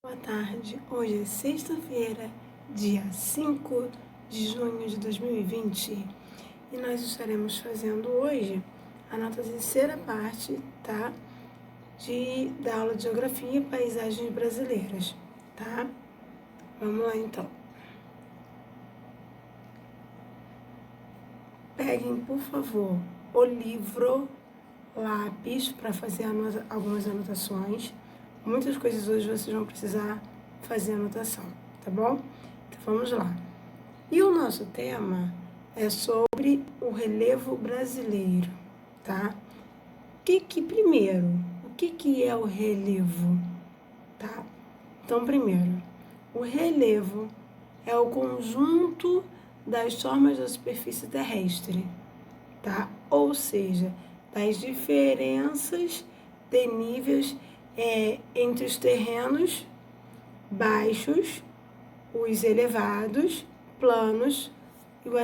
Boa tarde, hoje é sexta-feira, dia 5 de junho de 2020 e nós estaremos fazendo hoje a nossa terceira parte, tá? Da aula de Geografia e Paisagens Brasileiras, tá? Vamos lá então. Peguem, por favor, o livro, lápis para fazer algumas anotações. Muitas coisas hoje vocês vão precisar fazer anotação, tá bom? Então vamos lá. E o nosso tema é sobre o relevo brasileiro, tá? Primeiro, o que é o relevo, tá? Então, primeiro, o relevo é o conjunto das formas da superfície terrestre, tá? Ou seja, das diferenças de níveis entre os terrenos baixos, os elevados, planos e os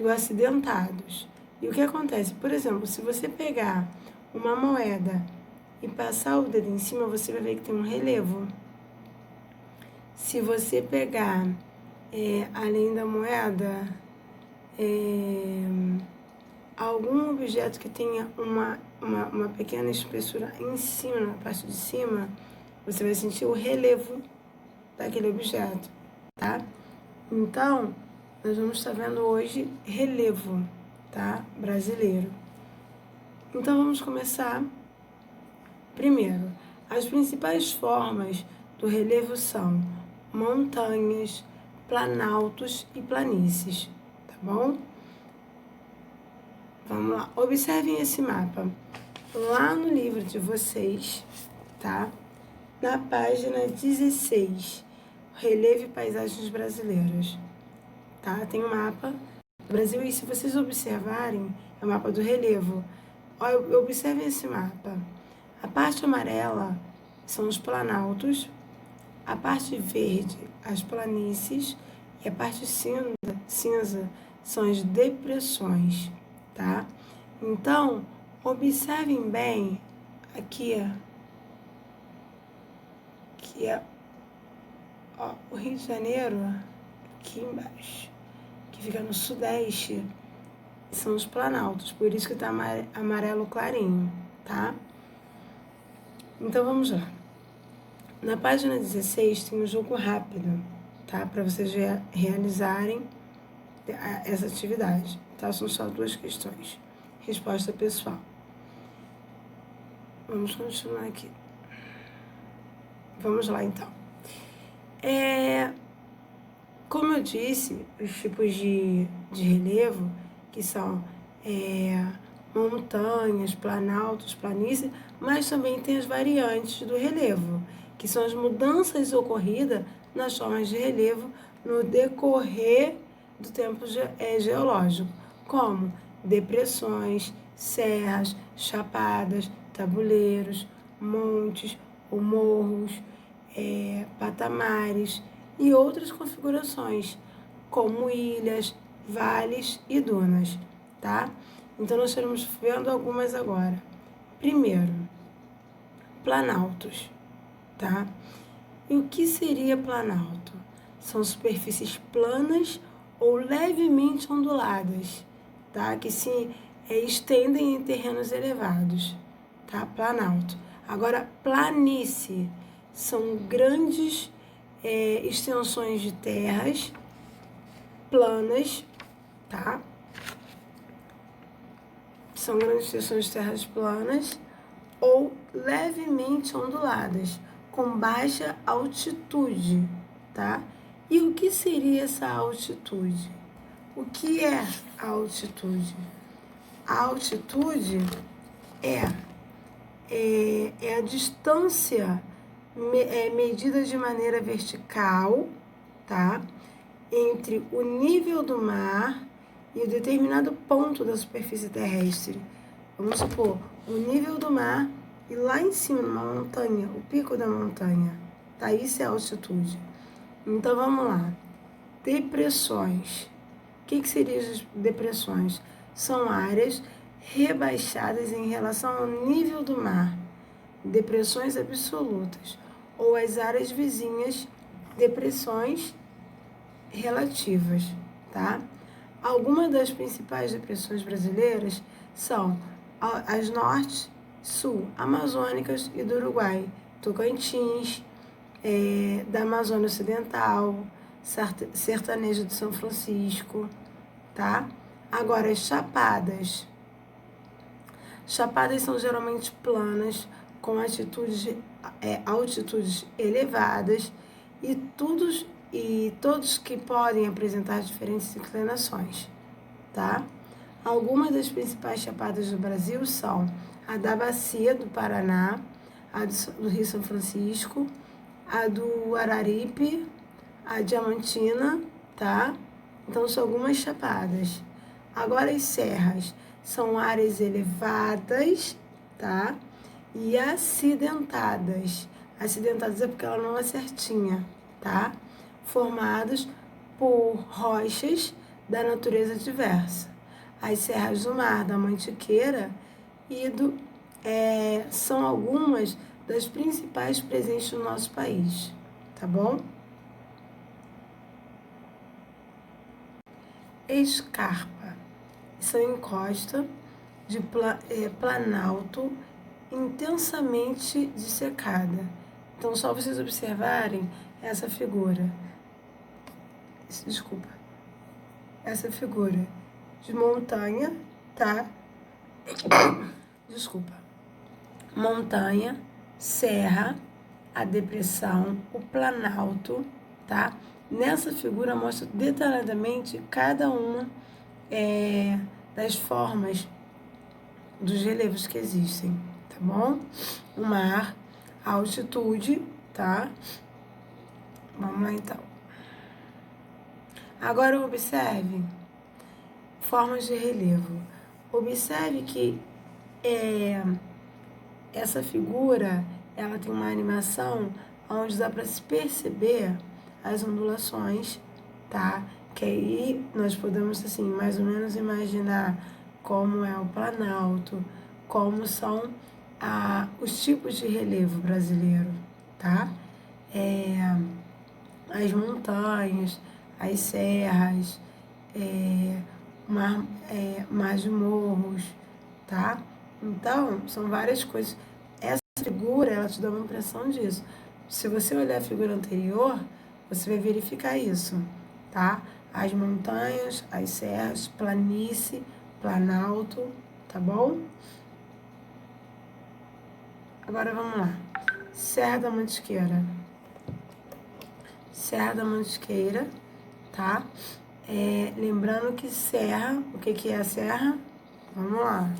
acidentados. E o que acontece? Por exemplo, se você pegar uma moeda e passar o dedo em cima, você vai ver que tem um relevo. Se você pegar, além da moeda, algum objeto que tenha uma pequena espessura em cima, na parte de cima, você vai sentir o relevo daquele objeto, tá? Então, nós vamos estar vendo hoje relevo, tá? Brasileiro. Então, vamos começar. Primeiro, as principais formas do relevo são montanhas, planaltos e planícies, tá bom? Vamos lá, observem esse mapa. Lá no livro de vocês, tá? Na página 16, Relevo e Paisagens Brasileiras, tá? Tem um mapa do Brasil e se vocês observarem, é o mapa do relevo. Observem esse mapa. A parte amarela são os planaltos, a parte verde, as planícies, e a parte cinza são as depressões, tá? Então, observem bem aqui, ó, o Rio de Janeiro, aqui embaixo, que fica no sudeste, são os planaltos, por isso que tá amarelo clarinho, tá? Então, vamos lá. Na página 16 tem um jogo rápido, tá? Para vocês realizarem essa atividade, tá? São só 2 questões. Resposta pessoal. Vamos continuar aqui. Vamos lá, então. Como eu disse, os tipos de relevo, que são montanhas, planaltos, planícies, mas também tem as variantes do relevo, que são as mudanças ocorridas nas formas de relevo no decorrer do tempo geológico, como depressões, serras, chapadas, tabuleiros, montes ou morros, patamares e outras configurações, como ilhas, vales e dunas, tá? Então, nós estaremos vendo algumas agora. Primeiro, planaltos, tá? E o que seria planalto? São superfícies planas ou levemente onduladas, tá? Que se estendem em terrenos elevados, tá? Planalto. Agora, planície são grandes extensões de terras planas, tá? São grandes extensões de terras planas ou levemente onduladas, com baixa altitude, tá? E o que seria essa altitude? O que é a altitude? A altitude é a distância medida de maneira vertical, tá? Entre o nível do mar e o determinado ponto da superfície terrestre. Vamos supor, o nível do mar e lá em cima, numa montanha, o pico da montanha, tá? Isso é altitude. Então, vamos lá. Depressões. O que seriam as depressões? São áreas rebaixadas em relação ao nível do mar. Depressões absolutas. ou as áreas vizinhas, depressões relativas, tá? Algumas das principais depressões brasileiras são as norte, sul, amazônicas e do Uruguai, Tocantins, da Amazônia Ocidental, sertanejo de São Francisco, tá? Agora, as chapadas. Chapadas são geralmente planas, com altitudes elevadas e todos que podem apresentar diferentes inclinações, tá? Algumas das principais chapadas do Brasil são a da Bacia do Paraná, a do Rio São Francisco, a do Araripe, a Diamantina, tá? Então, são algumas chapadas. Agora, as serras são áreas elevadas, tá? E acidentadas. Acidentadas é porque ela não é certinha, tá? Formadas por rochas da natureza diversa. As serras do Mar, da Mantiqueira são algumas das principais presentes no nosso país, tá bom? Escarpa são encosta de planalto intensamente dissecada. Então, só vocês observarem essa figura. Desculpa. Essa figura de montanha, tá? Desculpa. Montanha, serra, a depressão, o planalto, tá? Nessa figura mostra detalhadamente cada uma das formas dos relevos que existem, tá bom? O mar, a altitude, tá? Vamos lá então. Agora observe formas de relevo. Observe que essa figura, ela tem uma animação onde dá para se perceber as ondulações, tá? Que aí nós podemos, assim, mais ou menos imaginar como é o planalto, como são os tipos de relevo brasileiro, tá? As montanhas, as serras, mar de morros, tá? Então, são várias coisas. Essa figura, ela te dá uma impressão disso. Se você olhar a figura anterior, você vai verificar isso, tá? As montanhas, as serras, planície, planalto, tá bom? Agora vamos lá. Serra da Mantiqueira. Serra da Mantiqueira, tá? Lembrando que serra, o que é a serra? Vamos lá.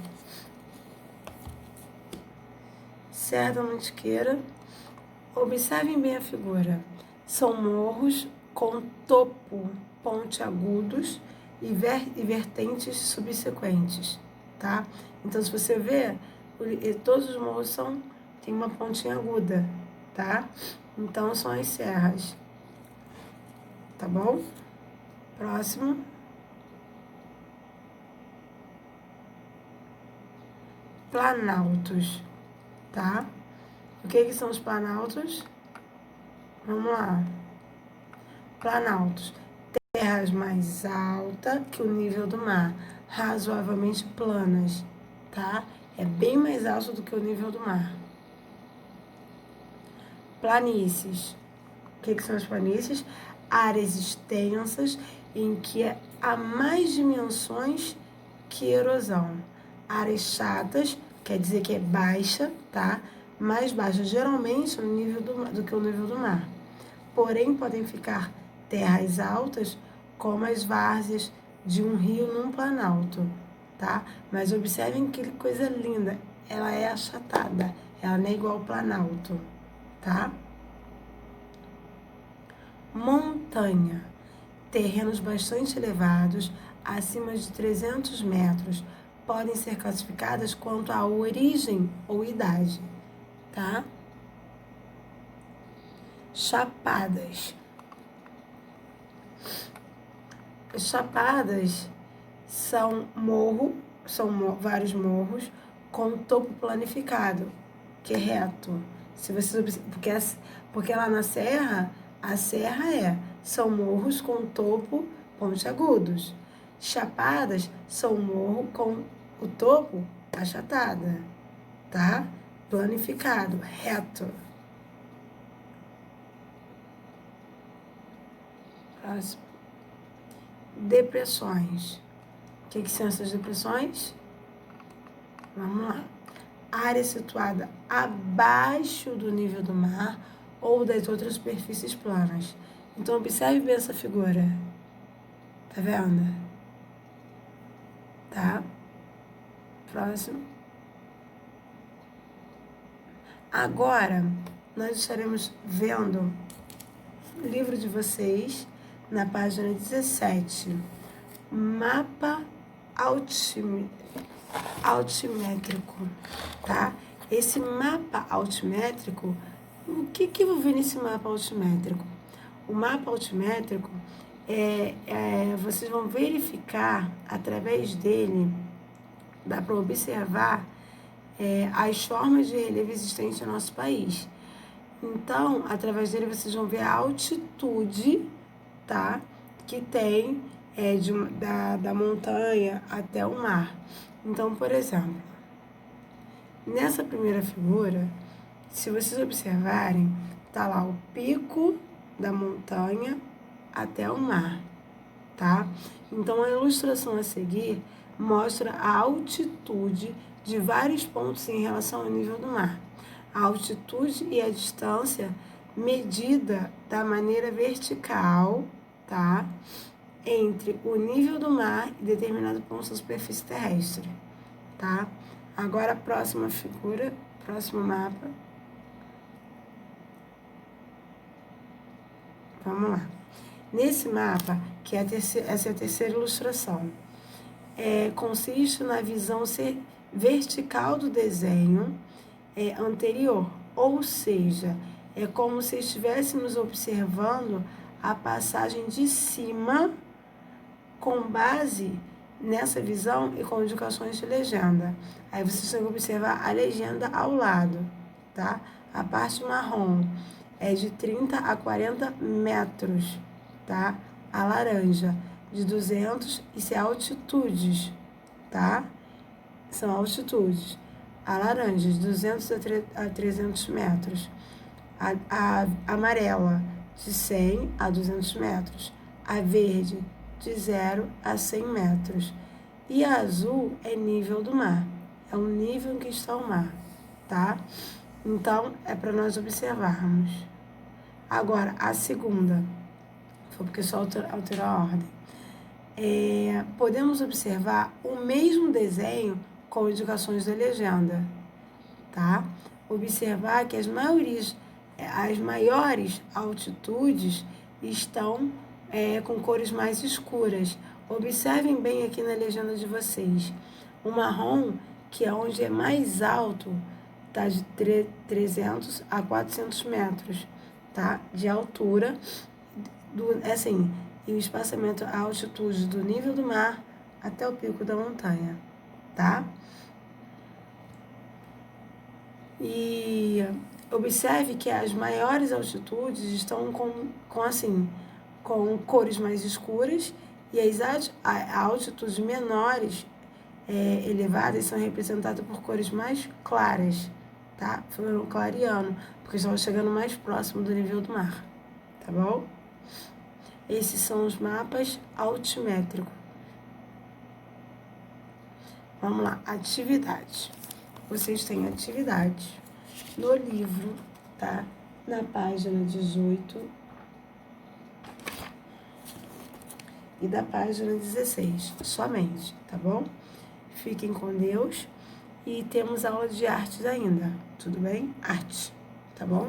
Serra da Mantiqueira. Observem bem a figura. São morros com topo pontiagudos e vertentes subsequentes, tá? Então, se você ver, todos os morros têm uma pontinha aguda, tá? Então, são as serras, tá bom? Próximo. Planaltos, tá? O que são os planaltos? Vamos lá. Planaltos. Terras mais altas que o nível do mar, razoavelmente planas, tá? É bem mais alto do que o nível do mar. Planícies. O que são as planícies? Áreas extensas em que há mais dimensões que erosão. Áreas chatas, quer dizer que é baixa, tá? Mais baixa, geralmente no nível do que o nível do mar. Porém, podem ficar terras altas, como as várzeas de um rio num planalto, tá? Mas observem que coisa linda, ela é achatada, ela não é igual ao planalto, tá? Montanha, terrenos bastante elevados, acima de 300 metros, podem ser classificadas quanto à origem ou idade, tá? Chapadas. Chapadas são vários morros com topo planificado, que é reto, Se vocês porque lá na serra, a serra são morros com topo pontiagudos. Chapadas são morro com o topo achatada, tá? Planificado, reto. Próximo. Depressões. O que são essas depressões? Vamos lá. Área situada abaixo do nível do mar ou das outras superfícies planas. Então, observe bem essa figura. Tá vendo? Tá? Próximo. Agora, nós estaremos vendo o livro de vocês na página 17. Mapa altimétrico, tá? Esse mapa altimétrico, o que eu vou ver nesse mapa altimétrico? O mapa altimétrico, vocês vão verificar, através dele, dá para observar as formas de relevo existentes no nosso país. Então, através dele, vocês vão ver a altitude, tá? Que tem da montanha até o mar. Então, por exemplo, nessa primeira figura, se vocês observarem, tá lá o pico da montanha até o mar, tá? Então, a ilustração a seguir mostra a altitude de vários pontos em relação ao nível do mar. A altitude e a distância medida da maneira vertical, tá? Entre o nível do mar e determinado ponto da superfície terrestre, tá? Agora, a próxima figura, próximo mapa. Vamos lá. Nesse mapa, que é essa é a terceira ilustração, consiste na visão vertical do desenho anterior, ou seja, é como se estivéssemos observando a passagem de cima com base nessa visão e com indicações de legenda. Aí vocês têm que observar a legenda ao lado, tá? A parte marrom é de 30 a 40 metros, tá? A laranja, de 200, isso é altitudes, tá? São altitudes. A laranja, de 200 a 300 metros. A amarela, de 100 a 200 metros. A verde, de 0 a 100 metros. E a azul é nível do mar. É o nível em que está o mar, tá? Então, é para nós observarmos. Agora, a segunda, foi porque só alterou a ordem. Podemos observar o mesmo desenho com indicações da legenda, tá? Observar que as maiores altitudes estão com cores mais escuras. Observem bem aqui na legenda de vocês. O marrom, que é onde é mais alto, tá de 300 a 400 metros, tá? De altura, e o espaçamento, a altitude do nível do mar até o pico da montanha, tá? E observe que as maiores altitudes estão com cores mais escuras e as altitudes menores, elevadas, são representadas por cores mais claras, tá? Foram clareando, porque estão chegando mais próximo do nível do mar, tá bom? Esses são os mapas altimétricos. Vamos lá, atividade. Vocês têm atividade no livro, tá? Na página 18 e da página 16, somente, tá bom? Fiquem com Deus e temos aula de artes ainda, tudo bem? Arte, tá bom?